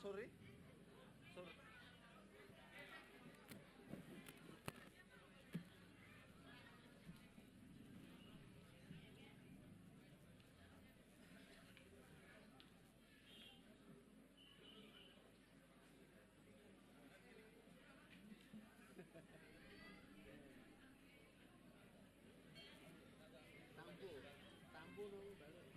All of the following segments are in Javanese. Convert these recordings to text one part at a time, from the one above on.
Sorry? Sorry. Tambo. Tambo nang balik.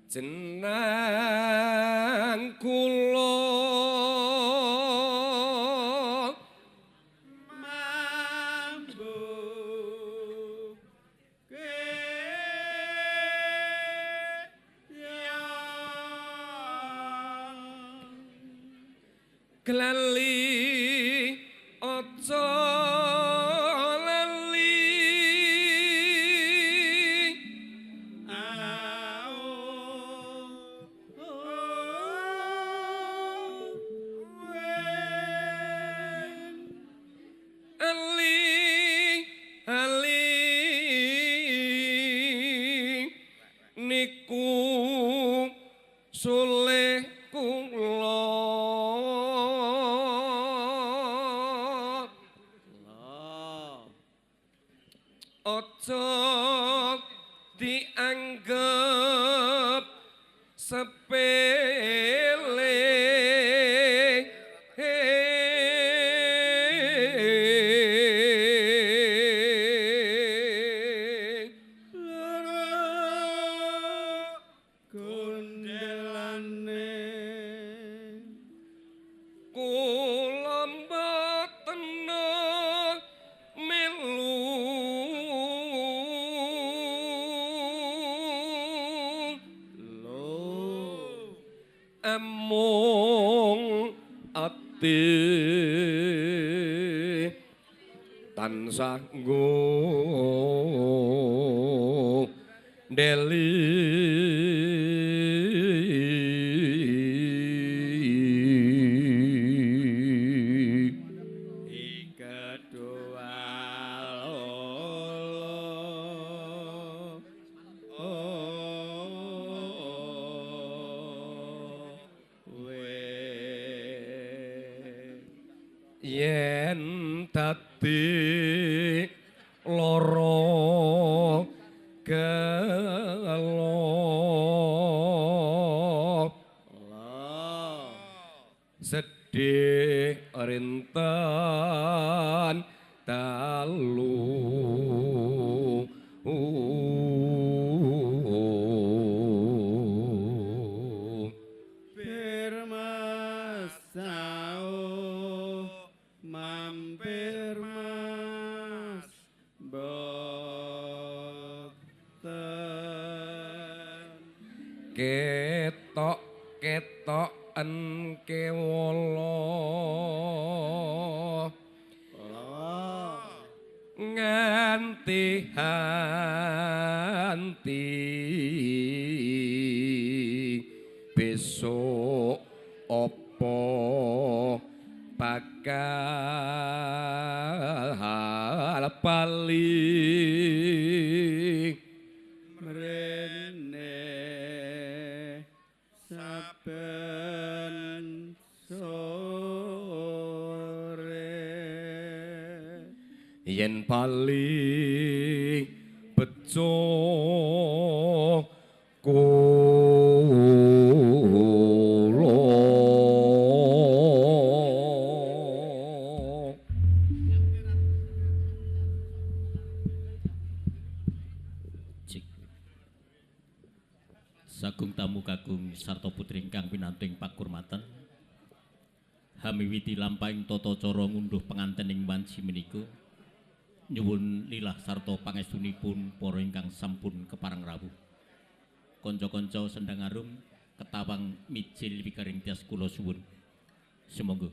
jeneng kula glali aja lali ali niku sulih kula aja dianggep sepele kula mboten melu amung ati tansah ndeli yen dadi lara gelo sedih rinten dalu mampir mas boten ketok-ketoken kewala nganti hanti besok apa bakal bali mrene saben sore yen bali bejo Sagung tamu kagung sarta putri ingkang pinanting pakurmatan hamiwiti lampahing tata cara ngunduh penganten ing wanci menika nyuwun lilah sarta pangestunipun para ingkang sampun kepareng rawuh kanca-kanca sendang arum ketawang mijil wikaring tias kula suwun sumangga.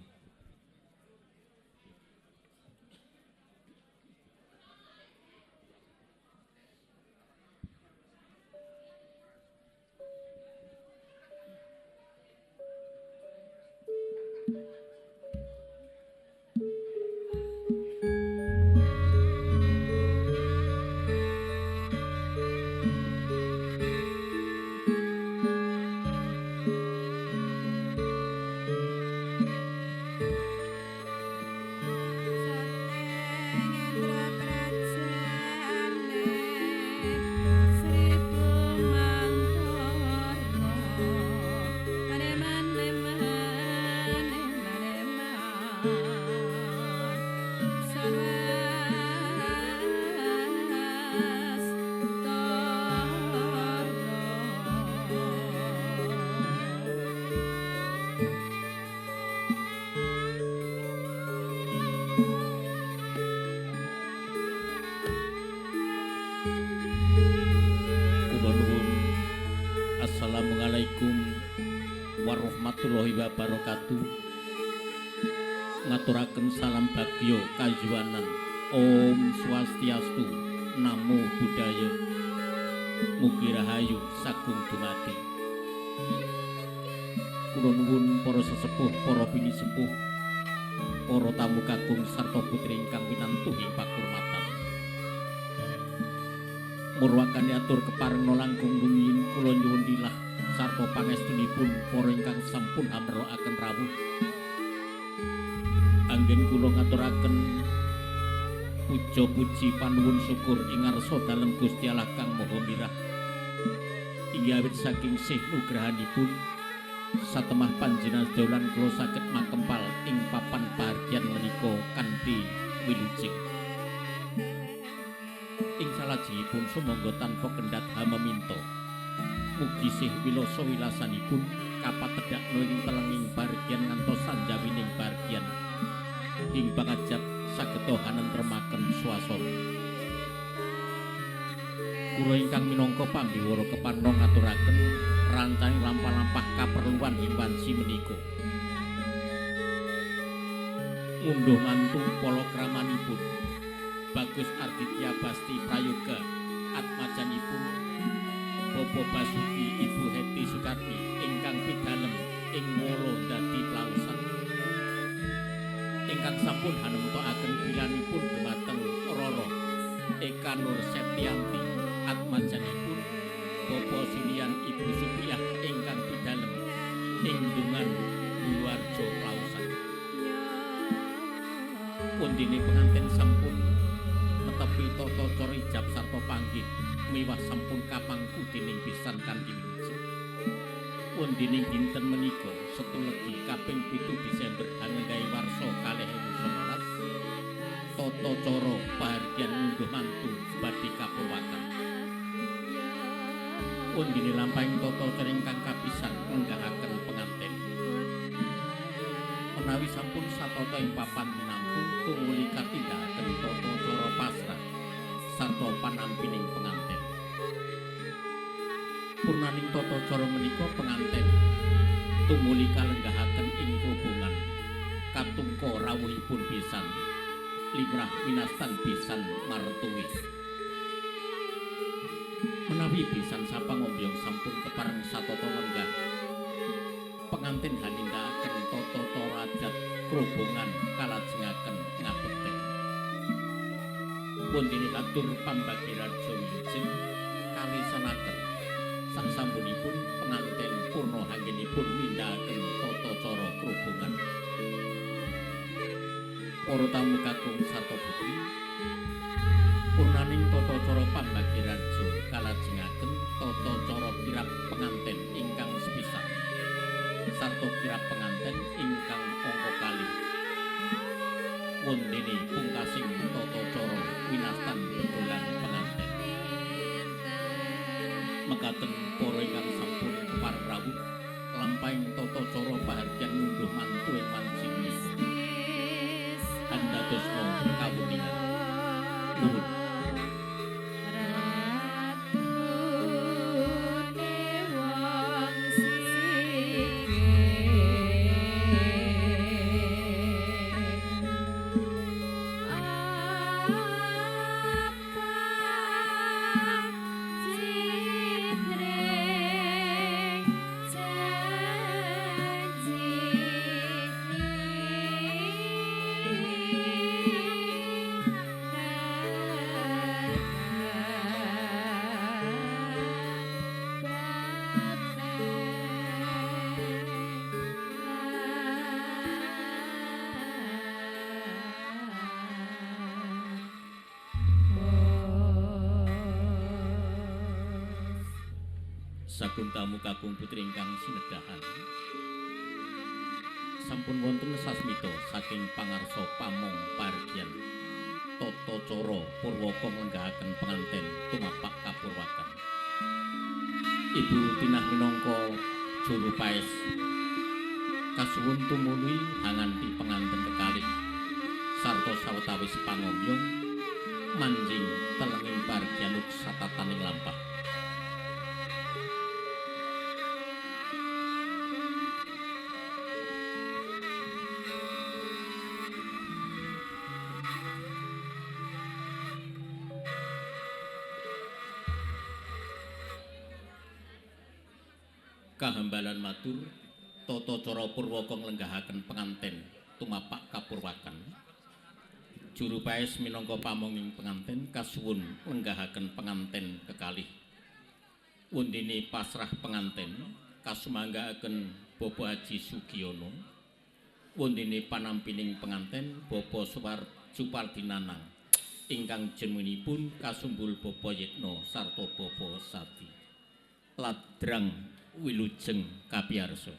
warahmatullahi wabarakatuh. Ngaturaken salam bagyo kayuwanan. Om Swastiastu. Namo Buddhaya. Mugi rahayu sagung dumadi. Kula nuwun para sesepuh, para pinisepuh, para tamu kakung sarta putri ingkang pinantuhi pakurmatan. Murwakane atur keparengna langkung rumiyin kula nyuwun lilah sarta pangestunipun para ingkang sampun amroaken rawuh. Anggen kula ngaturaken puja puji panuwun syukur ing ngarsa dalem Gusti Allah kang Maha Mirah. Inggih awit saking sih nugrahanipun satemah panjenengan dolan kula saged makempal ing papan pahargyan menika kanthi wilujeng. Ing salajengipun sumangga tanpa kendhat hamaminta. Mugi sih wilasa wilasanipun kapatedhakna ing telenging pahargyan ngantos sanjawining pahargyan ing pangajap sageda hanentremaken swasana. Kula ingkang minangka pambiwara kepanna ngaturaken rancang lampah-lampah kaperluan ing wanci menika. Ngunduh mantu palakramanipun Bagus Arditya Basti Prayoga atmajanipun Bapak Basuki Ibu Heti Sukarti ingkang pidalem ing Wolo dadi plausan. Ingkang sampun hanemtokaken bilanipun dhumateng Roro Eka Nur Septianti atmajanipun Bapak Sulian Ibu Supriyah ingkang pidalem ing Dungan Buluarjo plausan. Pundine pengantin sampun netepi tata cara ijab sarta panggih miwah sampun kapangku dening pisan kanthi wilujeng. Pundine dinten menika Setu Legi kaping 7 Desember hanggawe warsa 2019 tata cara pahargyan ngunduh mantu badhe kapurwaken. Pundine lampahing tata cara ingkang kapisan ngenggahaken pengantin. Menawi sampun satata ing papan minampu tumuli katindakaken tata cara pasrah sarta panampining pengantin. Purnaning tata cara menika pengantin tumuli kalenggahaken ing hubungan katungka rawuhipun pisan limrah winastan pisan martuwi. Menawi pisan sapangombyong sampun kepareng satata lenggah pengantin hanindakaken tata adat krobongan kalajengaken ngabekten. Pundine atur pambagi raja wilujeng kalisanaken sasampunipun pengantin purna anggenipun nindakaken tata cara krobongan. Para tamu kakung sarta putri purnaning tata cara pambagi raja kalajengaken tata cara kirap pengantin ingkang sepisan sarta kirap pengantin ingkang angka kalih. Wondene pungkasing tata cara winastan betulan pengantin. Mekaten para ingkang sampun kepareng rawuh lampahing tata cara pahargyan ngunduh mantu ing wanci menika. Andadosna kawuningan. Nuwun. Sagung tamu kakung putri ingkang sinedahan. Sampun wonten sasmita saking pangarsa pamong pahargyan tata cara purwaka ngenggahaken pengantin tumapak kapurwakan. Ibu Tinah minangka juru paes kasuwun tumuli hanganti pengantin kekalih sarta sawetawis pangombyong manjing telenging pahargyan satataning lampah. kahambalan matur tata cara purwaka nglenggahaken penganten tumapak kapurwakan. Juru paes minangka pamonging penganten kasuwun lenggahaken penganten kekalih. Undine pasrah penganten kasumanggaaken Bapak Haji Sugiyono. Undine panampining penganten Bapak Supardinanang ingkang jenengipun kasumbul Bapak Yitno sarta Bapak Sati. Ladrang wilujeng kapiyarsa.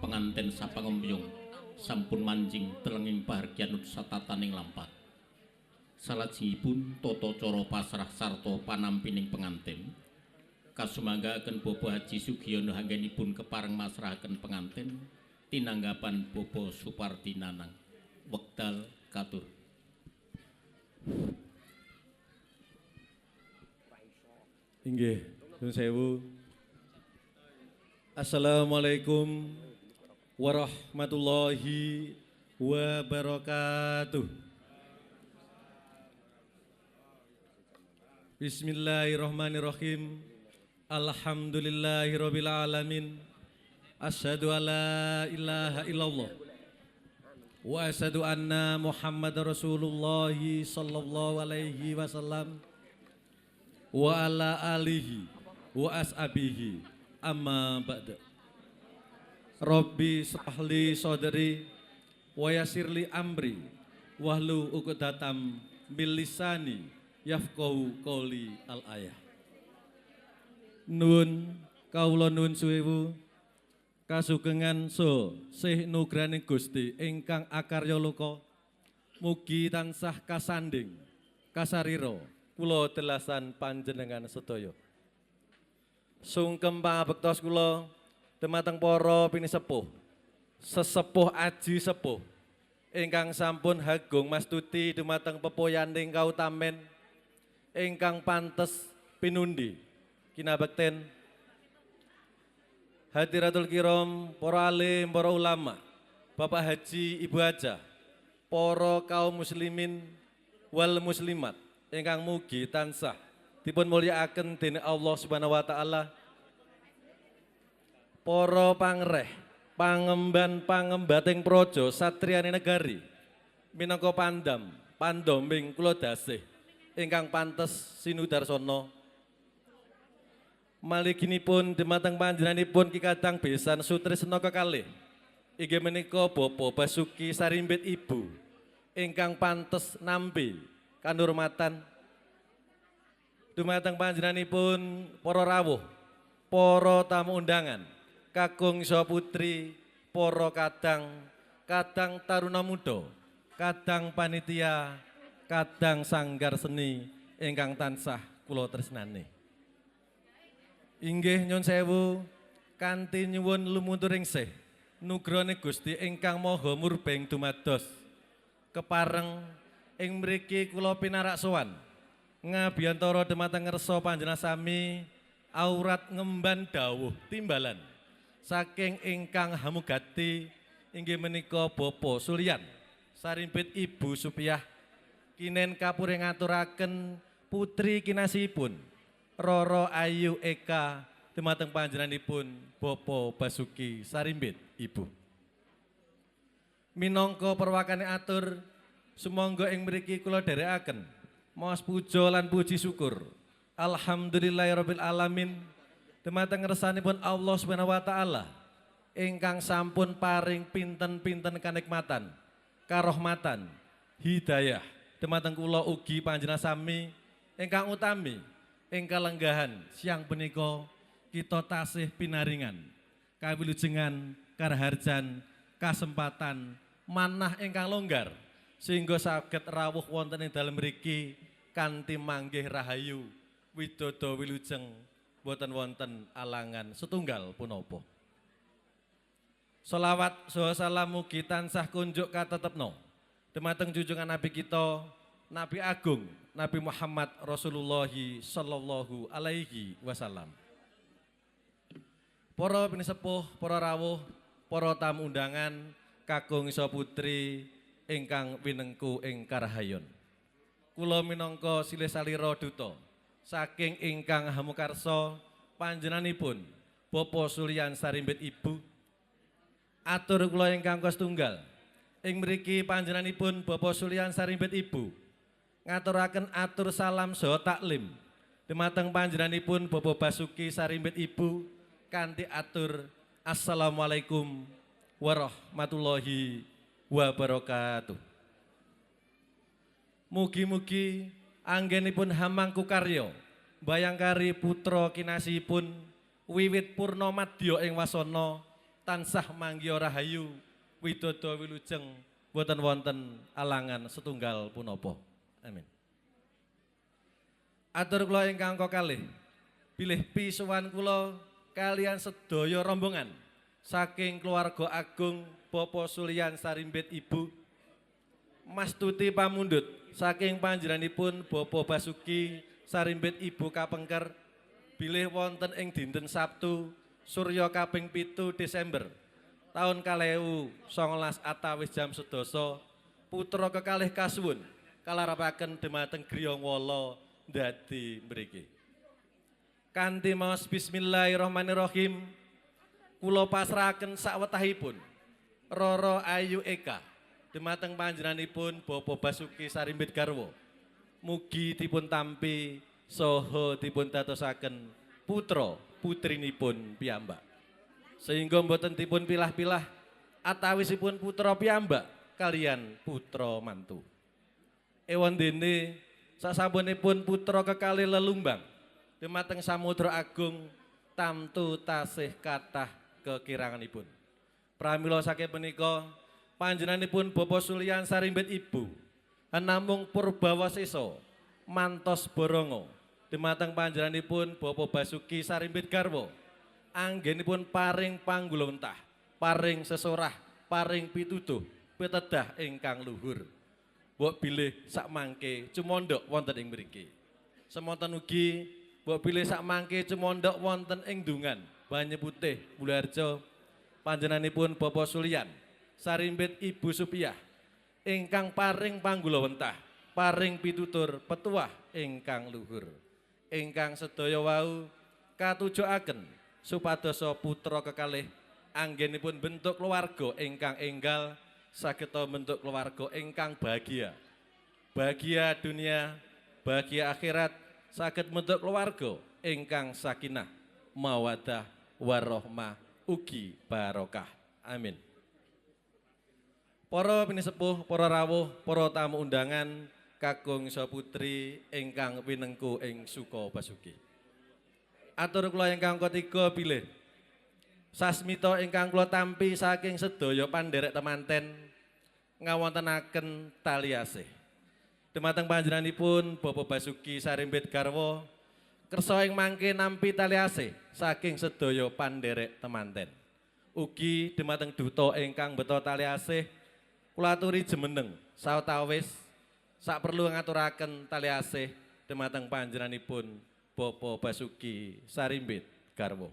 Penganten sapangombyong sampun manjing telenging pahargyan satataning lampah. Salajengipun tata cara pasrah sarta panampining penganten kasumanggaaken Bapak Haji Sugiyono anggenipun kepareng masrahaken penganten tinanggapan Bapak Supardinanang. Wekdal katur. Inggih, nuwun sewu. Assalamualaikum warahmatullahi wabarakatuh. Bismillahirrahmanirrahim. Alhamdulillahirabbil alamin. Asyhadu alla ilaha illallah wa asyhadu anna Muhammadar Rasulullah sallallahu alaihi wasallam wa ala alihi wa ashabihi amma ba'da. Rabbi shrahli sadri wa yassirli amri wahlu 'uqdatam min lisani yafqahu qouli al ayah. Nuwun kawula nuwun suwewu kasugengan sih nugraning Gusti ingkang akarya loka mugi tansah kasanding kasarira kula delasan panjenengan sedaya. Sungkem pangabektos kula dumateng para pinisepuh sesepuh aji sepuh ingkang sampun hagung mastuti dumateng pepoyaning kautamen ingkang pantes pinundi kinabekten hadiratul kiram, para alim, para ulama, Bapak Haji, Ibu Haja, para kaum muslimin wal muslimat ingkang mugi tansah dipun mulyakaken dening Allah Subhanahu wa taala. Para pangreh, pangemban-pangembating praja satriyane negari minangka pandombing kula dasih ingkang pantes sinudarsana. Maliginipun dumateng panjenenganipun Ki Kadang Besan Sutrisno kekalih inggih menika Bapak Basuki Sarimbit Ibu ingkang pantes nampi kanurmatan dumateng panjenenganipun para rawuh, para tamu undangan, kakung saha putri, para kadang taruna muda, kadang panitia, kadang sanggar seni ingkang tansah kula tresnani. Inggih nyun sewu kanthi nyuwun lumunturing sih nugrane Gusti ingkang maha murbeng dumados kepareng ing mriki kula pinarak sowan ngabiyantara dumateng ngersa panjenengan sami aurat ngemban dawuh timbalan saking ingkang hamugati inggih menika Bapak Sulyan Sarimbit Ibu Supiyah kinen kapure ngaturaken putri kinasihipun Roro Ayu Eka dumateng panjenenganipun Bapak Basuki Sarimbit Ibu. Minangka perwakane atur sumangga ing mriki kula dherekaken maos puja lan puji syukur alhamdulillahirabbil alamin dumateng ngersanipun Allah Subhanahu wa taala ingkang sampun paring pinten-pinten kanikmatan karahmatan hidayah dumateng kula ugi panjenengan sami ingkang utami ing kalenggahan siang punika kita tasih pinaringan kawilujengan karaharjan kasempatan manah ingkang longgar sehingga saged rawuh wonten ing dalem mriki kanthi manggih rahayu widodо wilujeng boten wonten alangan setunggal punapa. Sholawat saha salam mugi tansah kunjuk katetepna dumateng junjungan Nabi kita Nabi Agung Nabi Muhammad Rasulullah sallallahu alaihi wasallam. Para pinisepuh, para rawuh, para tamu undangan, kakung saha putri ingkang winengku ing karahayon. Kula minangka silih salira duta saking ingkang hamukarsa panjenenganipun Bapak Sulyan Sarimbit Ibu. Atur kula ingkang kostunggal ing mriki panjenenganipun Bapak Sulyan Sarimbit Ibu ngaturaken atur salam saha taklim dumateng panjenenganipun Bapak Basuki Sarimbit Ibu kanthi atur assalamualaikum warahmatullahi wabarakatuh. Mugi-mugi anggenipun hamangku karya bayangkari putra kinasihipun wiwit purnamadya ing wasana tansah manggya rahayu widodо wilujeng boten wonten alangan setunggal punapa. Amin. Atur kula ingkang kekalih bilih pisuwan kula kalian sedaya rombongan saking keluarga agung Bapak Sulyan Sarimbit Ibu mastuti pamundhut saking panjenenganipun Bapak Basuki Sarimbit Ibu kapengker bilih wonten ing dinten Sabtu Surya kaping 7 Desember tahun 2019 atawis jam 11 putra kekalih kasuwun kalarapaken dumateng griya wala dadi mriki. Kanthi maos bismillahirrahmanirrahim kula pasrahaken sawetahipun Roro Ayu Eka dumateng panjenenganipun Bapak Basuki Sarimbit Garwa. Mugi dipun tampi saha dipun dadosaken putra putrinipun piyambak. Sehingga mboten dipun pilah-pilah atawisipun putra piyambak kalian putra mantu. Ewan dene sasampunipun putra kekalih lelumbang dumateng Samudra Agung tamtu tasih kathah kekiranganipun. Pramila saking punika panjenenganipun Bapak Sulian Sarimbit Ibu namung Purbawasesa mantos borongo dumateng panjenenganipun Bapak Basuki Sarimbit Garwa anggenipun paring panggulawentah, paring sesorah, paring pituduh, pitedah ingkang luhur. Mbok bilih sak mangke cumondhok wonten ing mriki. Semonten ugi mbok bilih sak mangke cumondhok wonten ing Dungan, Banyeputih, Buluharjo panjenenganipun Bapak Sulian Sarimbit Ibu Supiah ingkang paring panggulawentah, paring pitutur petuah ingkang luhur. Ingkang sedaya wau katujukaken supados putra kekalih anggenipun bentuk keluarga ingkang enggal sageta bentuk keluarga ingkang bahagia. Bahagia dunia, bahagia akhirat, saged bentuk keluarga ingkang sakinah, mawaddah, warahmah, ugi barokah. Amin. Para pinisepuh, para rawuh, para tamu undangan kakung saputri ingkang winengku ing Suka Basuki. Atur kula ingkang ketiga bilih sasmita ingkang kula tampi saking sedaya pandherek temanten ngawontenaken tali asih. Dumateng panjenenganipun Bapak Basuki Sarimbit Garwa kersa ing mangke nampi tali asih saking sedaya pandherek temanten. Ugi dumateng duta ingkang beto tali asih kula aturi jemeneng sawetawis sak perlu ngaturaken tali asih dumateng panjenenganipun Bapak Basuki Sarimbit Garwa.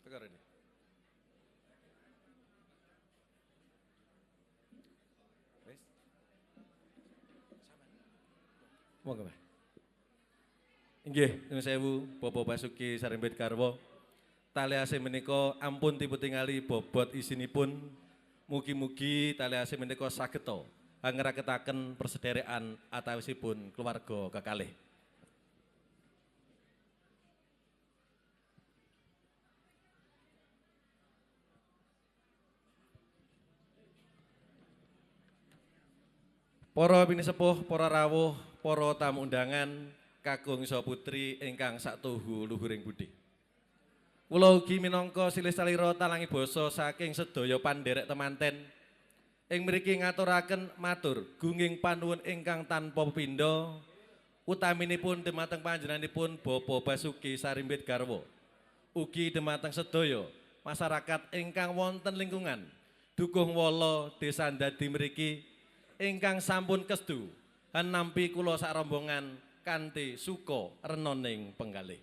Tegar ini. Monggo, Pak. Inggih, nyuwun sewu Bapak Basuki Sarimbit Garwa. Tali asih menika ampun diputingali bobot isinipun. Mugi-mugi tali asih menika sageta angraketaken persederekan atawisipun keluarga kekalih. Para pinisepuh, para rawuh, para tamu undangan, kakung saputri ingkang satuhu luhuring budi. Kula ugi minangka silih salira talangi basa saking sedaya pandherek temanten ing mriki ngaturaken matur gunging panuwun ingkang tanpa pepindha utaminipun dumateng panjenenganipun Bapak Basuki Sarimbit Garwa. Ugi dumateng sedaya masyarakat ingkang wonten lingkungan Dukuh Wala Desa Ndadi mriki ingkang sampun kestu nampi kula sak rombongan kanthi suka renoning penggalih.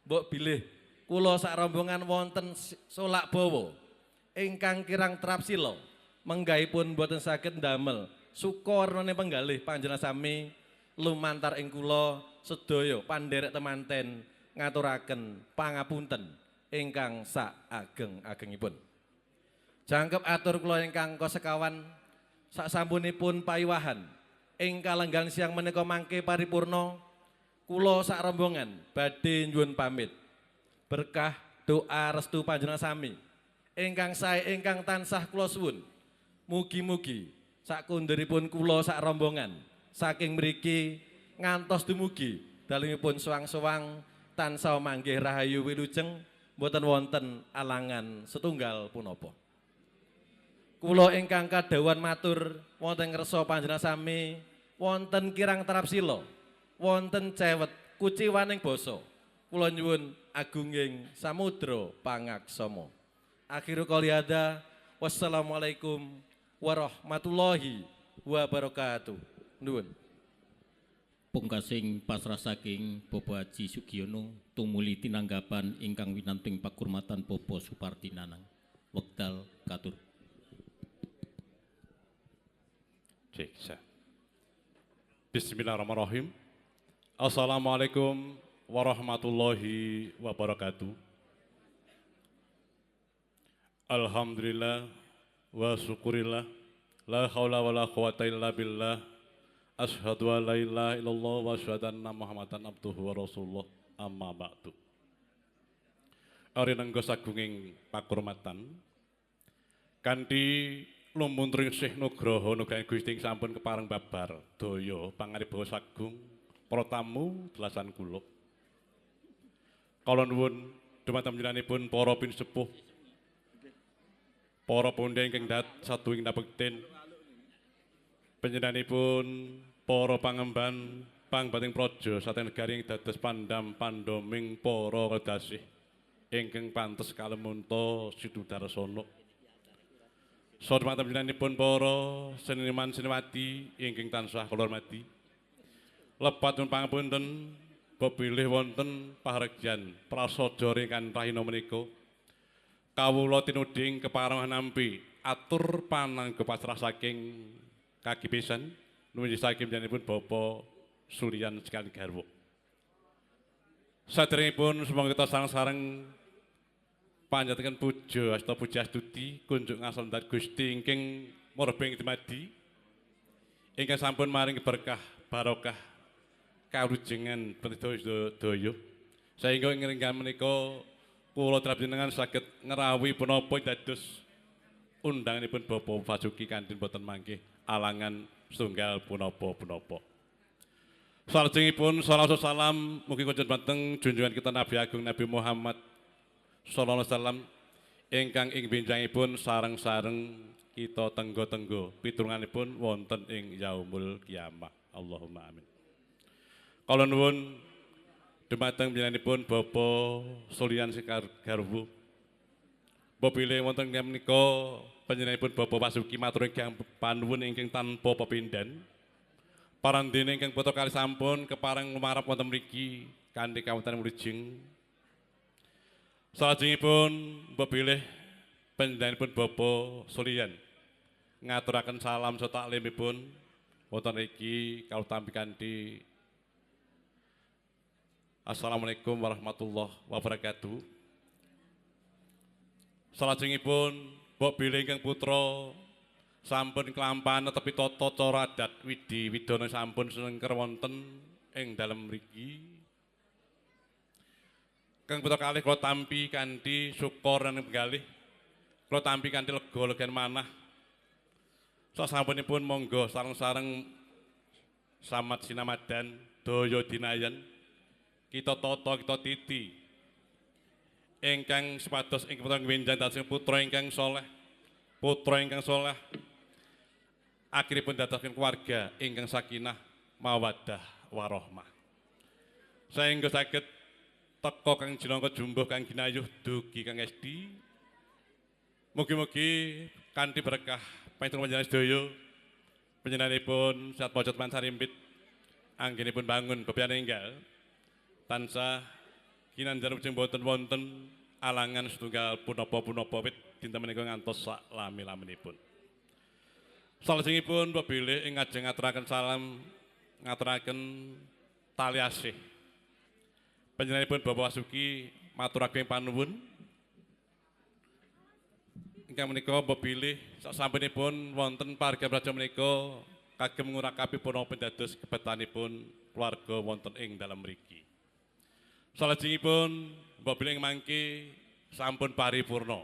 Mbok bilih kula sak rombongan wonten solak bawa ingkang kirang trapsila menggahipun boten saged ndamel suka renoning penggalih panjenengan sami lumantar ing kula sedaya pandherek temanten ngaturaken pangapunten ingkang sak ageng-agengipun. Jangkep atur kula ingkang kasekawan saksampunipun pawiwahan ing kalenggan siang menika mangke paripurna kula sak rombongan badhe nyuwun pamit. Berkah doa restu panjenengan sami ingkang sae ingkang tansah kula suwun. Mugi-mugi sakundheripun kula sak rombongan saking mriki ngantos dumugi dalemipun suwang-suwang tansah manggih rahayu wilujeng boten wonten alangan setunggal punapa. Kula ingkang kadhawuhan matur wonten ngersa panjenengan sami wonten kirang trapsila wonten cewet kuciwaning basa kula nyuwun agunging samudra pangaksama. Akhiru qouli hadza wassalamualaikum warahmatullahi wabarakatuh. Nuwun. Pungkasing pasrah saking Bapak Haji Sugiono tumuli tinanggapan ingkang winanting pakurmatan Bapak Supardi Nanang. Wekdal katur. Cek. Bismillahirrahmanirrahim. Assalamualaikum warahmatullahi wabarakatuh. Alhamdulillah wa syukurillah. La haula wa la quwata illa billah. Asyhadu an la ilaha illallah wa asyhadu anna Muhammadan abduhu wa rasulullah. Amma ba'du. rinengga sagunging pakurmatan kanthi lumunturing Sih Nugraha nugraing Gusti sampun kepareng babar daya pangaribawa sagung para tamu delasan kula. Kala nuwun dumateng panjenenganipun para pinsepuh, para pundhe ingkang saduwing ndabekten, panjenenganipun para pangemban pangbating praja saten negari ing dados pandam pandoming para kedasih ingkang pantes kalemunta Sidudarsana. Saha panjenenganipun para seniman seniwati ingkang tansah kula hormati. Lepat nyuwun pangapunten bepilih wonten pahargyan prasaja ingkang rahina menika. Kawula tinuding kepareng nampi atur panangga pasrah saking kaki pisan nuwun saking panjenenganipun Bapak Suryan sekali garwa. Saderengipun sumangga kita sareng-sareng panjataken puja asta puja astuti kunjuk ngasandat Gusti ingkang murbeng dumadi ingkang sampun maring berkah barokah kalujengan pendaya sehingga ing ringgan menika kula panjenengan saged ngerawi punapa dados undanganipun Bapak Basuki kanthi boten mangke alangan setunggal punapa-punapa. Salajengipun salawat salam mugi kunjuk dhateng junjungan kita Nabi Agung Nabi Muhammad sallallahu alaihi wasallam ingkang ing benjangipun sareng-sareng kita tenggo-tenggo pitulunganipun wonten ing yaumul kiamah. Allahumma amin. Kala nuwun dumateng panjenenganipun Bapak Suryan Sekar Garwo. Bapilih wonten ing menika panjenenganipun Bapak Basuki matur ingkang panuwun ingkang tanpa pepindhan. Parandene ingkang boten kali sampun kepareng lumarap wonten mriki kanthi kawontenan wilujeng. Salajengipun bepilih panjenenganipun Bapak Suryan ngaturaken salam sarta taklimipun wonten mriki kawula tampi kanthi Assalamualaikum warahmatullahi wabarakatuh. Salajengipun bepilih ingkang putra sampun kelampahan tepi tata cara adat widi widana sampun senengker wonten ing dalem mriki. Kang putra kalih kula tampi kanthi syukur lan penggalih. Kula tampi kanthi lega-legan manah. Sasampunipun monggo sareng-sareng samat sinamadan daya dinayan kita tata kita titi ingkang sepados ing putra ngenjang dhateng putra ingkang saleh. Putra ingkang saleh akhiripun dadosaken keluarga ingkang sakinah mawaddah warahmah. Saengga saged teka kang jinangka jumbuh kang ginayuh dugi kang esti. Mugi-mugi kanthi berkah panjenengan panjenengan sedaya panjenenganipun sat pojot mansarimpit anggenipun bangun bebayan enggal tansah kinandhar ujung boten wonten alangan setunggal punapa-punapa wit dinten menika ngantos sak lami-laminipun. Salajengipun pepilih ing ngajeng ngaturaken salam ngaturaken tali asih. Panjenenganipun Bapak Basuki maturaken panuwun ingkang menika pepilih sasampunipun wonten parga praja menika kagem ngurakapi punapa dados kebetanipun keluarga wonten ing dalem mriki. Salajengipun pepilih ing mangke sampun paripurna.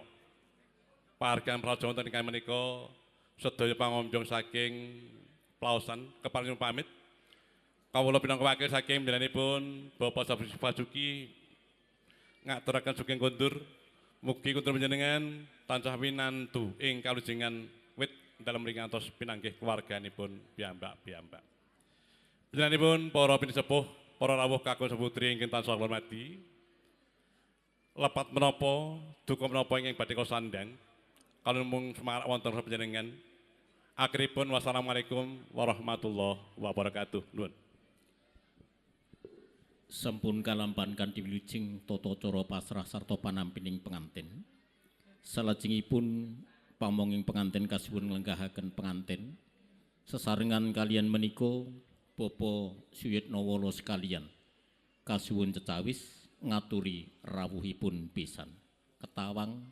Parga praja wonten ingkang menika sedaya pangomjong saking plaosan keparing pamit. Kawula pinangka wakil saking panjenenganipun Bapak Basuki ngaturaken sugeng kondur mugi kondur panjenengan tansah winantu ing kalujengan wit dalem mriki ngantos pinanggih keluarganipun piyambak-piyambak. Panjenenganipun para pinisepuh, para rawuh kakung saputri ingkang tansah kula hormati. Lepat menapa duka menapa ingkang badhe kula sandhang kalih mung semarak wonten panjenengan. Akhiripun wassalamualaikum warahmatullahi wabarakatuh. Nuwun. Sampun kalampahan kanthi wilujeng tata cara pasrah sarta panampining pengantin. Salajengipun pamonging pengantin kasuwun nglenggahaken pengantin sesarengan kalian menika Bapak Suyitnawala sekalian kasuwun cecawis ngaturi rawuhipun pisan. Ketawang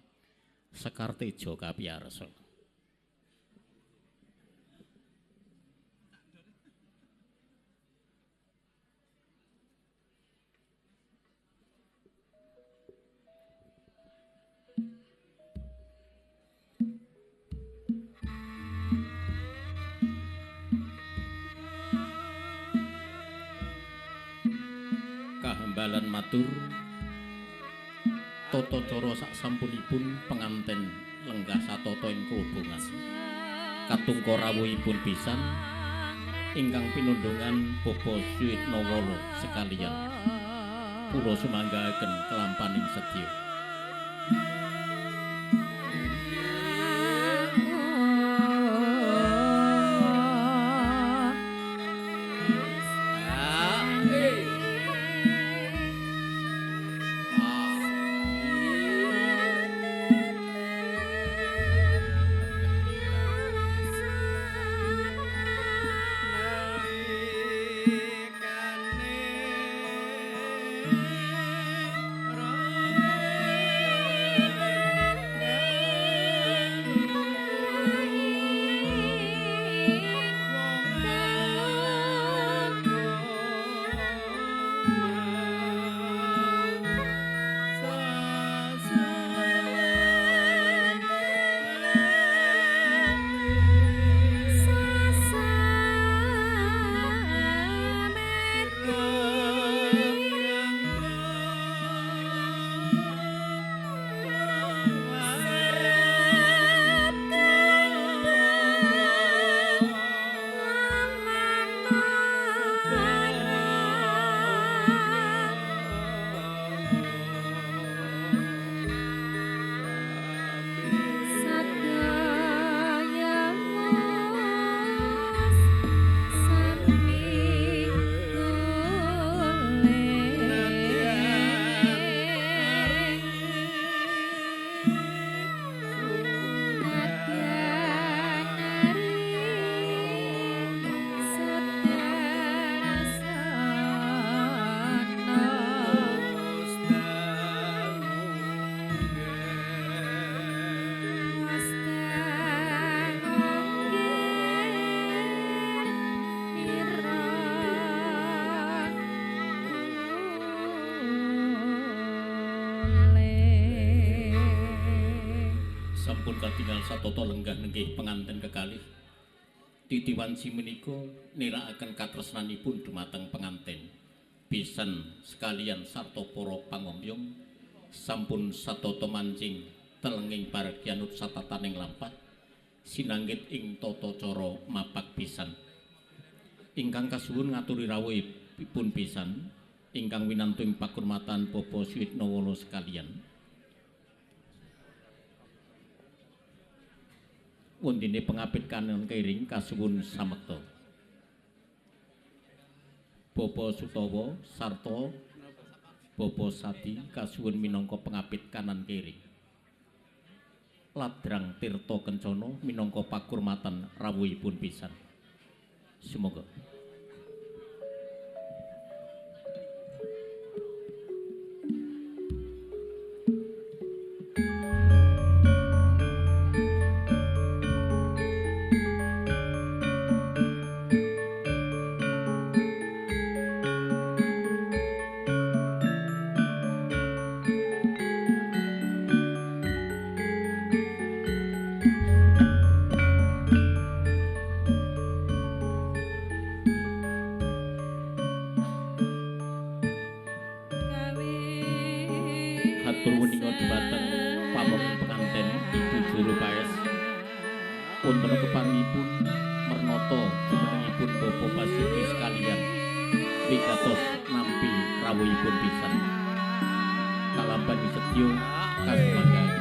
Sekartejo kapiyarsa. babalan matur tata cara sak sampunipun penganten lenggah satata ing kelubungan katungka rawuhipun pisan ingkang pinundungan Bapak Suitnawala sekalian kula sumanggahaken kelampaning sedya. katingal satata lenggah nenggih penganten kekalih. Titi wanci menika nirakaken katresnanipun dumateng penganten. Pisan sekalian sarta para pangombyong sampun satata mancing telenging paregyanut satataning lampah sinanggit ing tata cara mapak pisan. Ingkang kasuwun ngaturi rawuhipun pisan ingkang winantu ing pakurmatan Bapak Suitnawala sekalian. Wondene pengapit kanan kairing kasuwun samekta. Bapak Sutawa sarta Bapak Sadi kasuwun minangka pengapit kanan kairing. Ladrang Tirta Kencana minangka pakurmatan rawuhipun pisan. Semoga wonten keparengipun mernata jumenengipun Bapak Basuki sekalian wigatos nampi rawuhipun pisan kalampani sedya kasumanggahaken.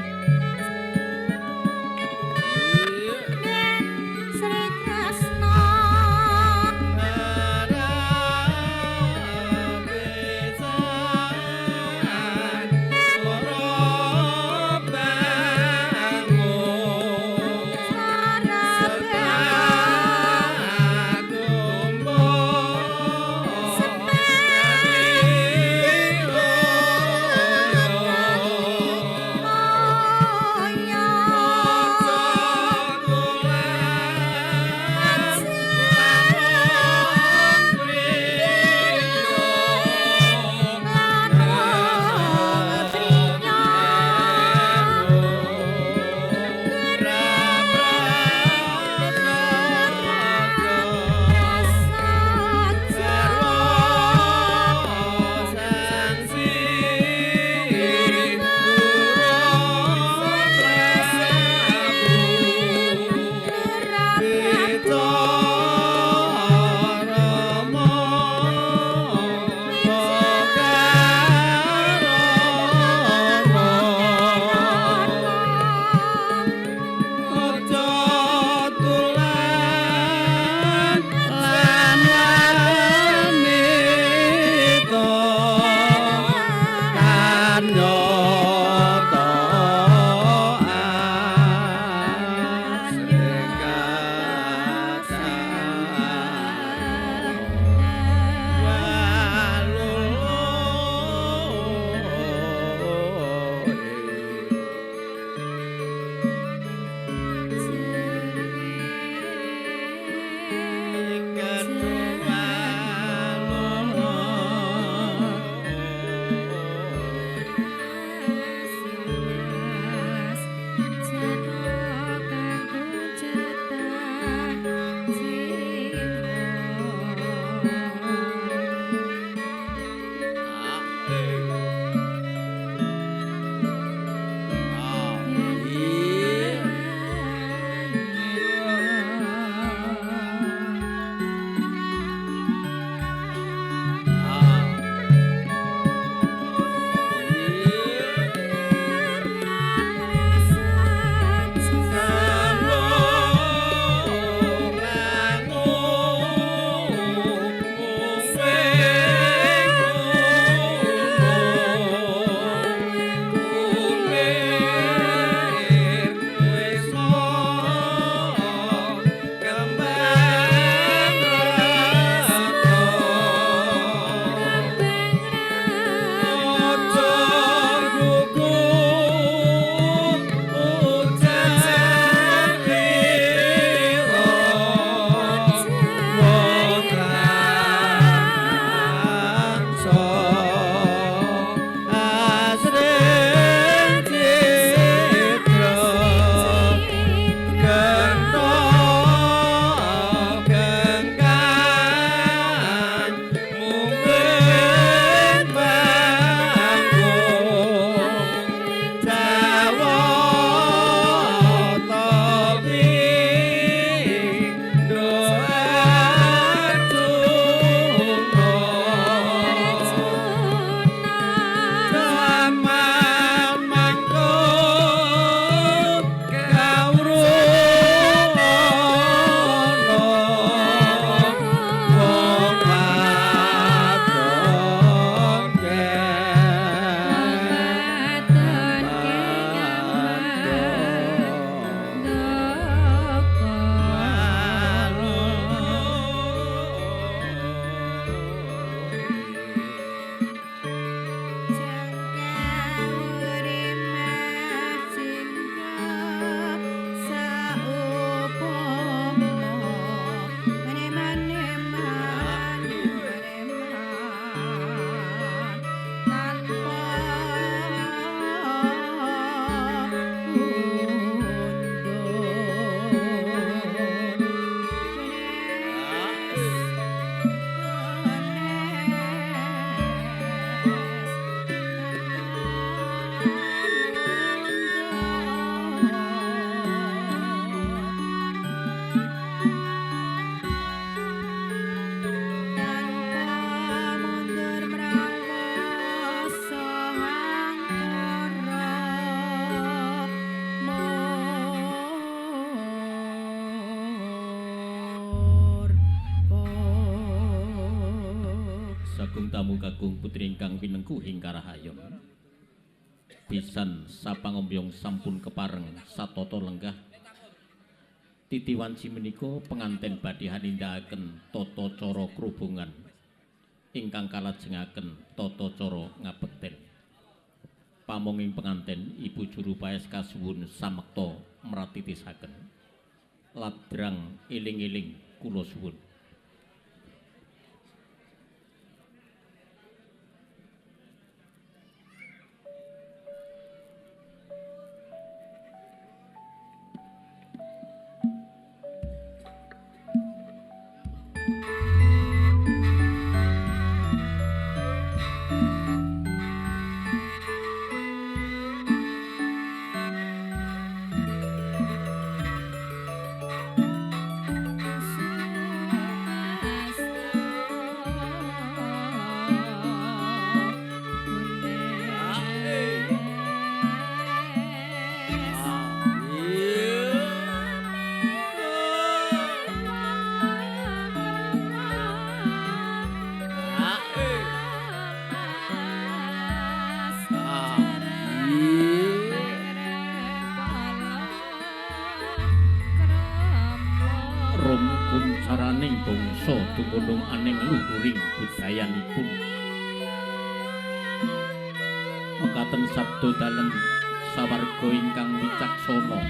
kakung tamu kakung putri ingkang pinengku ing karahayon. Pisan sapangombyong sampun kepareng satata lenggah. Titi wanci menika penganten badhe hanindakaken tata cara krubungan ingkang kalajengaken tata cara ngabekten. Pamonging penganten Ibu Juru Paes kasuwun samekta mratitisaken. Ladrang eling-eling kula suwun. Dumunung aning luhuring budayanipun mekaten sabda dalem sawarga ingkang wicaksana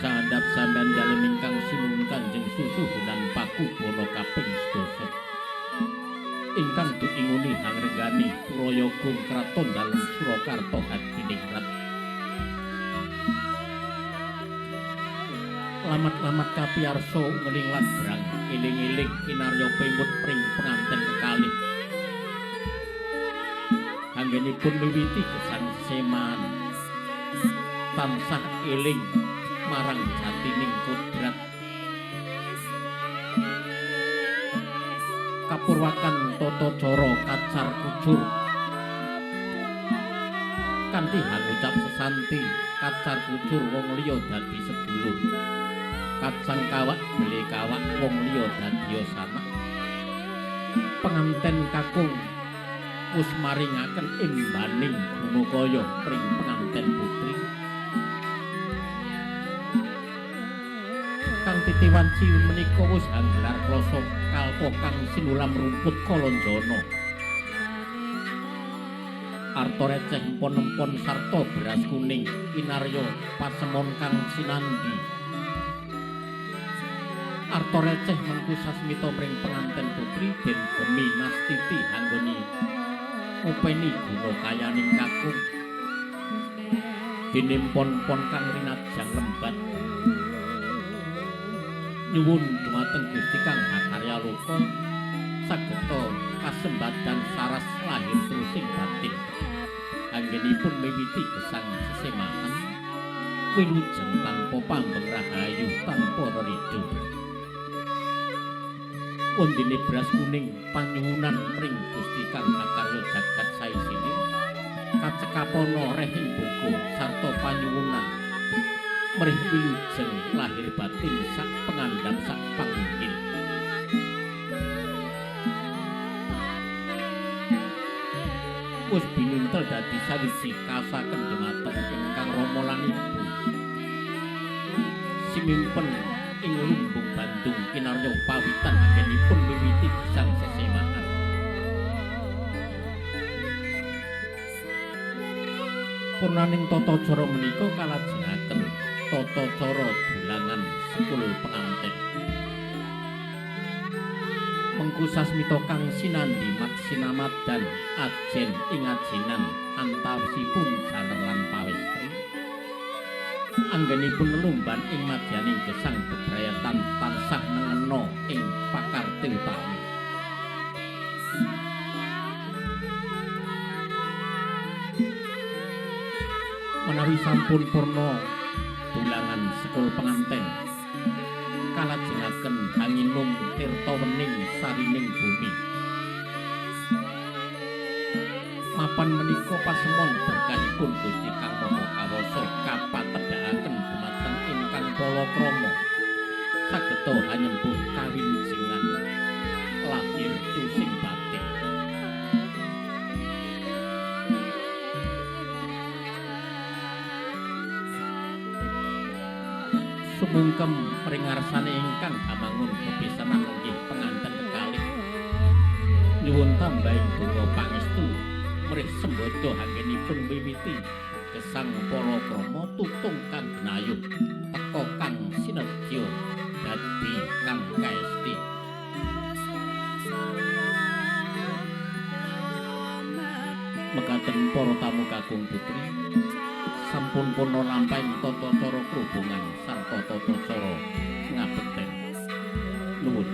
sandhap sampeyan dalem ingkang sinuwun Kanjeng Susuhunan Pakubana kaping 12 ingkang duinguni hangrenggani Prayaga kraton dalem Surakarta hadiningrat lamat-lamat kapiyarsa ngeling ladrang eling-eling kinarya pemut pring penganten kekalih anggenipun miwiti gesang seman tansah eling marang jatining kodrat kapurwakan tata cara kacar kucur kanthi hangucap sesanti kacar kucur wong liya dadi sedulur kacang kawak beli kawak wong liya dadi sanak penganten kakung wis maringaken imbaning gunakaya pring penganten putri kang titi wanci menika wis anggelar rasa kalpa kang sinulam rumput Kalanjana arta receh empon-empon sarta beras kuning kinarya pasemon kang sinandi arta receh mengku sasmita mring penganten putri den Gemi Nastiti anggone ngopeni guna kayaning kakung dinimpon-pon kang rinajang lembat nyuwun dumateng Gusti Kang Hakarya Loka sageta kasembadan saras lahir terusing batin anggenipun miwiti gesang sesemahan wilujeng tanpa pambeng rahayu tanpa reridu wondene beras kuning panyuwunan mring Gusti Kang Hakarya jagat saisine kacekapana rehing buku sarta panyuwunan mrih wilujeng lahir batin sak pengandhap sak panginggil wis binuntel dadi sawiji kasaken dumateng ingkang rama lan ibu simimpen ing lumbung Bandung kinarya pawitan anggenipun miwiti gesang sesemahan purnaning tata cara menika kalajengaken tata cara dulangan sekul penganten mengku sasmita kang sinandi maksinamat dan ajen ing ajenan antawisipun jaler lan pawestri anggenipun lelumban ing madyaning gesang bebrayatan tansah nengena ing pakarti utami menawi sampun purna dulangan sekul penganten kalajengaken hanginum tirta wening sarining bumi mapan menika pasemon berkahipun Gusti Kang Maha Kawasa kapatedhakaken dumateng ingkang palakrama sageta hanyembuh kawilujengan lahir tusing batin sungkem pringarsane ingkang amangun pepisanan inggih penganten kekalih nyuwun tambahing donga pangestu mrih sembodo anggenipun miwiti gesang para krama tutung kang genayuh teka kang sinedya dadi kang kaesti. Mekaten para tamu kakung putri sampun purna lampahing tata cara krubungan sarta tata cara ngabekten. Nuwun.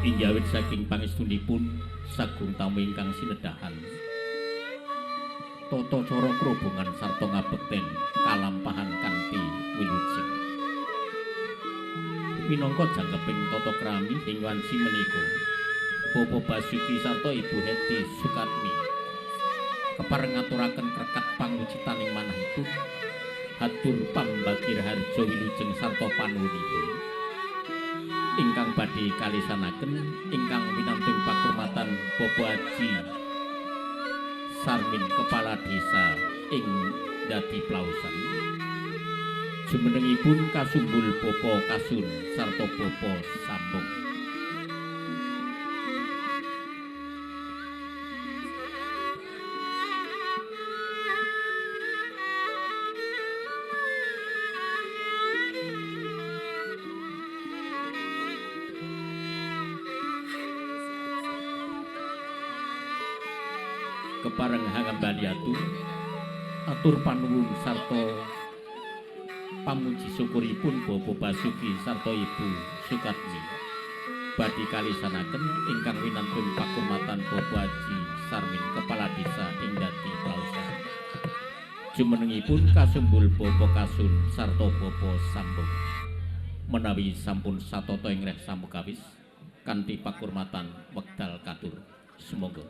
Injawit saking pangestunipun sagung tamu ingkang sinedahan tata cara krobongan sarta ngabekten kalampahan kanthi wilujeng minangka jangkeping tata krami ing wanci menika Bapak Basuki sarta Ibu Heti Sukatmi kepareng ngaturaken krekat pangucitaning manahipun hatur pambagir harja wilujeng sarta panuwunipun ingkang badhe kalisanaken ingkang winanting pakurmatan Bapak Haji Sarmin Kepala Desa ing Dadi Plausan jumenengipun kasumbul Bapak Kasun sarta Bapak Sambung. Kepareng hangambani atur panuwun sarta pamuji syukuripun Bapak Basuki sarta Ibu Sukatmi badhe kalisanaken ingkang winantung pakurmatan Bapak Haji Sarmin Kepala Desa ing Dadi Plausan jumenengipun kasumbul Bapak Kasun sarta Bapak Sambung menawi sampun satata ing reh samukawis kanthi pakurmatan wekdal katur sumangga.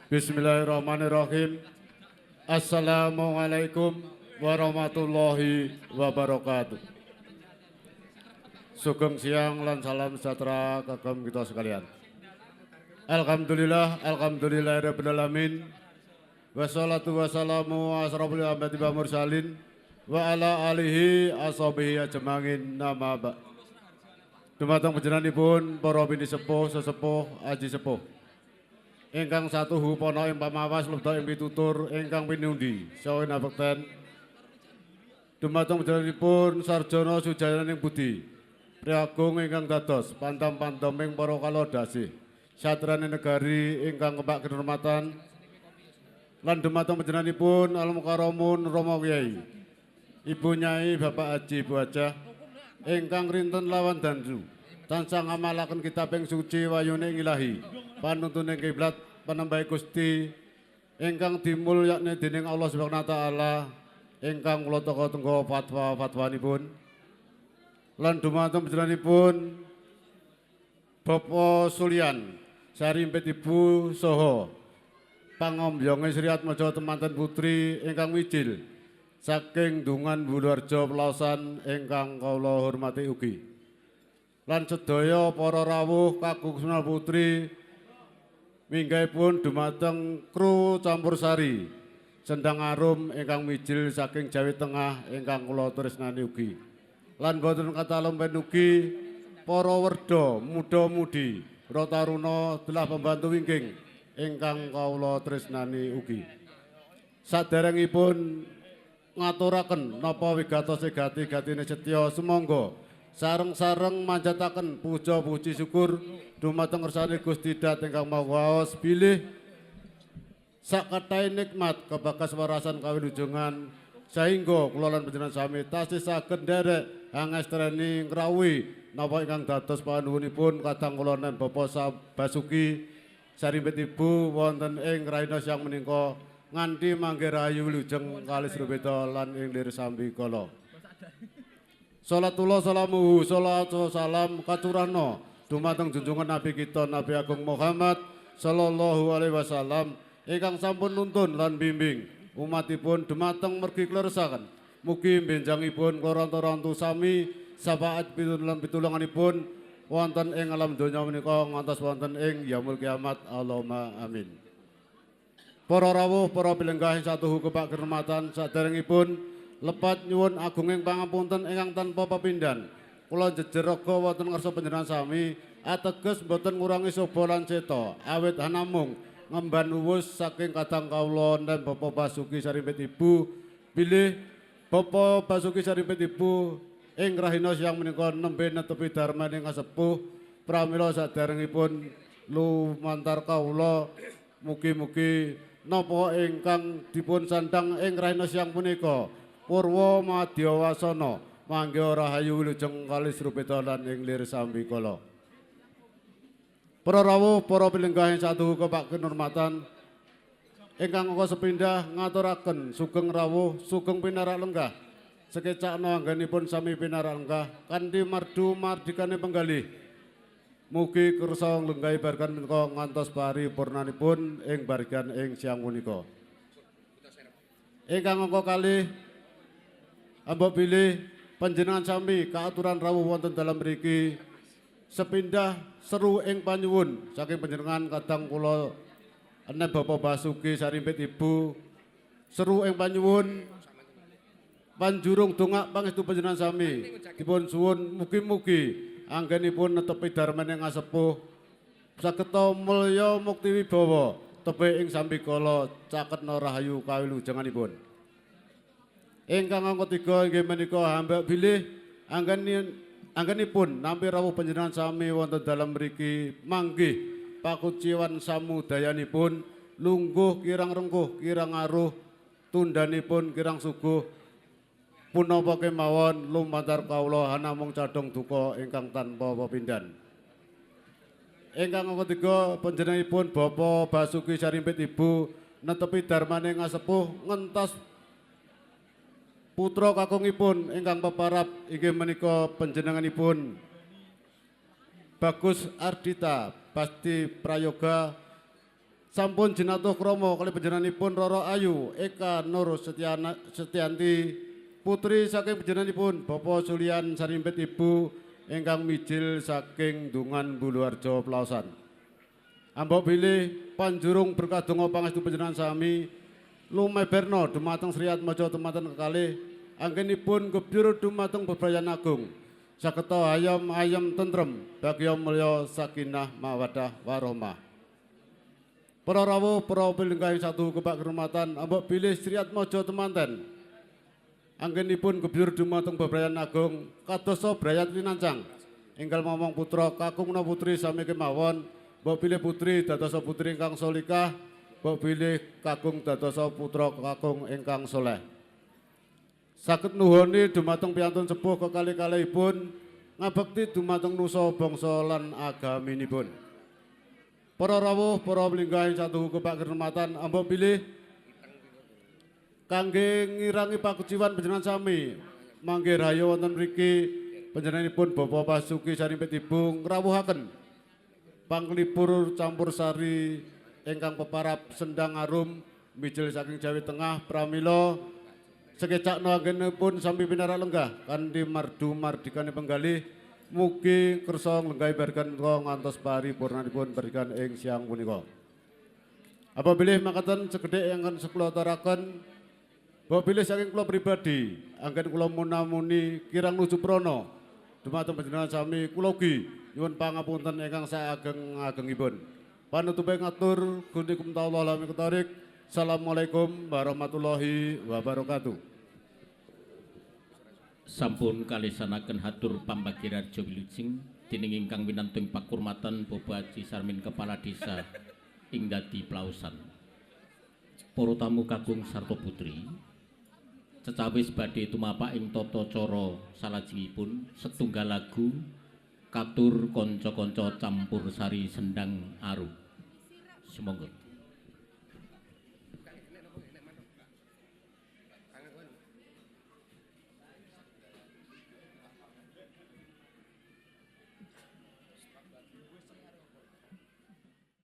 Bismillahirrahmanirrahim. Assalamualaikum warahmatullahi wabarakatuh. Sugeng siang lan salam sejahtera kagem kita sekalian. Alhamdulillahirabbil alamin. Wassalatu wassalamu asrofil anbiya'i wal mursalin wa ala alihi ashabihi ajmain nama ba. Dumateng panjenenganipun para bini sepuh, sesepuh, aji sepuh. Ingkang satuhu pono ing pamawas lebda ing pitutur ingkang pinundi saha nabekten. Dumateng panjenenganipun sarjana sujayaning budi. Priagung ingkang dados pantam-pantoming para kalodasih satrane negari ingkang kebak kehormatan lan dumateng panjenenganipun Al Mukarramun Rama Kyai Ibu Nyai Bapak Haji Bu Hajah ingkang rinten lawan dandu tansah ngamalaken kitab ing suci wayune ilahi panuntune kiblat panembahe Gusti ingkang dimulyakne dening Allah Subhanahu wa taala ingkang kula tenggo fatwa-fatwanipun lan dumateng panjenenganipun Bapak Sulian Sarimpit Ibu saha pangombyonge Sri Atmaja temanten putri ingkang wijil saking Dungan Buluharjo Pelasan ingkang kula hormati ugi lan sedaya para rawuh kakung Sunal Putri minggahipun dumateng kru campursari Sendang Arum ingkang mijil saking Jawi Tengah ingkang kula tresnani ugi lan boten kata lempen ugi para werda muda-mudi Rotaruna telah pembantu wingking ingkang kawula tresnani ugi. Saderengipun ngaturaken napa wigatos gati-gatine setya sumangga sareng-sareng manjataken puja puji syukur dumateng kersane Gusti Dat ingkang mawaos bilih sakathahe nikmat kebakas warasan kawilujengan sehingga kula lan panjenengan sami tasih saged nderek angestreni ngrawuhi napa ingkang dados panuwunipun kadang kula lan Bapak Basuki Sarimpit Ibu wonten ing Raina Siang menika nganthi mangke rahayu wilujeng kalis rubeda lan ing lir sambi kala. Salatullah salamuhu salatu salam katurahna dumateng junjungan Nabi kita Nabi Agung Muhammad sallallahu alaihi wasallam ingkang sampun nuntun lan bimbing umatipun dumateng mergi kleresaken. Mugi benjangipun koronto-ronto sami sabaat pitulunganipun wonten ing alam donya menika ngantos wonten ing yaumul kiamat. Allahumma amin. Para rawuh, para pilenggah satuhu kebak kehormatan saderengipun lepat nyuwun agunging pangapunten ingkang tanpa pepindhan. Kula jejer raga wonten ngarsa panjenengan sami ateges boten ngurangi soba lan ceta awit hanamung ngemban uwus saking kadang kawula dan Bapak Basuki Sarimpit Ibu bilih Bapak Basuki Sarimpit Ibu ing rahina siang menika nembe netepi darmaning kasepuh pramila saderengipun lumantar kawula mugi-mugi napa ingkang dipun sandang ing rahina siang punika purwa madya wasana mangga rahayu wilujeng kalis rupita lan ing lir sambi kala. Para rawuh, para pilenggah satu kebak kehormatan ingkang angka sepindah ngaturaken sugeng rawuh, sugeng pinarak lenggah sekecakna anggenipun sami pinarak lenggah kanthi mardu mardikane penggalih. Mugi kersa nglenggah barkan menika ngantos paripurnanipun ing bagian ing siang punika. Ingkang angka kalih ambok bilih panjenengan sami kaaturan rawuh wonten dalam mriki sepindah seru ing panyuwun saking panjenengan kadang kula enem Bapak Basuki Sarimpit Ibu seru ing panyuwun panjurung dongak pangestu panjenengan sami dipun suwun mugi-mugi anggenipun netepi darmaning ngasepuh sageta mulya mukti wibawa tebih ing sambi kala caketna rahayu kawilujenganipun. Ingkang angka 3 inggih menika hamba bilih anggenipun nampi rawuh panjenengan sami wonten dalam mriki manggih pakuciwan samudayanipun lungguh kirang rengkuh kirang aruh tundanipun kirang suguh punapa kemawon lumantar kawula hanamung cadhong duka ingkang tanpa pepindhan. Ingkang angka 3 panjenenganipun Bapak Basuki Sarimpit Ibu netepi darmaning ngasepuh ngentos putra kakungipun ingkang peparap inggih menika panjenenganipun Bagus Ardita Basti Prayoga sampun jinatuh krama kali panjenenganipun Roro Ayu Eka Nur Setianti putri saking panjenenganipun Bapak Sulian Sarimpit Ibu ingkang mijil saking Dungan Buluarjo Plaosan. Ambok bilih panjurung berkah donga pangestu panjenengan sami lumeberna dumateng Sri Atmaja temanten kekalih anggenipun gebyur dumateng bebrayan agung. Saketa ayam tentrem, bagya mulya sakinah mawaddah warahmah. Para rawuh, para pilenggahi satu kebak kehormatan, ambok bilih Sri Atmaja temanten. Anggenipun gebyur dumateng bebrayan agung, kadosa brayat linancang. Enggal momong putra kakungna putri sami kemawon, mbok bilih putri dadosa putri ingkang solikah, mbok bilih kakung dadosa putra kakung ingkang soleh. Saged nuhoni dumateng piyantun sepuh kekalih-kalihipun ngabekti dumateng nusa bangsa lan agaminipun. Para rawuh, para linggahi satu kebak kehormatan, ambok bilih kangge ngirangi pakuciwan panjenengan sami mangke rayo wonten mriki panjenenganipun Bapak Basuki Sarimpit Ibu ngrawuhaken panglipur campur sari ingkang peparap sendang arum mijil saking Jawi Tengah pramila sekecakno anggenipun sami pinarak lenggah kanthi mardu mardikane penggalih mugi kersa nglenggahi barkan ngantos paripurnanipun berikan ing siang punika. Apabila makaten sekedhik ingkang sekula aturaken bahwa bilih saking kula pribadi anggen kula munamuni kirang nuju prana dumateng panjenengan sami kula ugi nyuwun pangapunten ingkang saageng-agengipun. Panutupe ngatur gundikum ta'ala lami ketarik. Assalamualaikum warahmatullahi wabarakatuh. Sampun kalisanaken hatur pambagirarja wilujeng dening ingkang winantung pakurmatan Bapak Haji Sarmin Kepala Desa ing dadi Plaosan. Para tamu kakung sarta putri, cecawis badhe tumapak ing tata cara salajengipun setunggal lagu katur kanca-kanca campur sari sendang aru. Sumangga.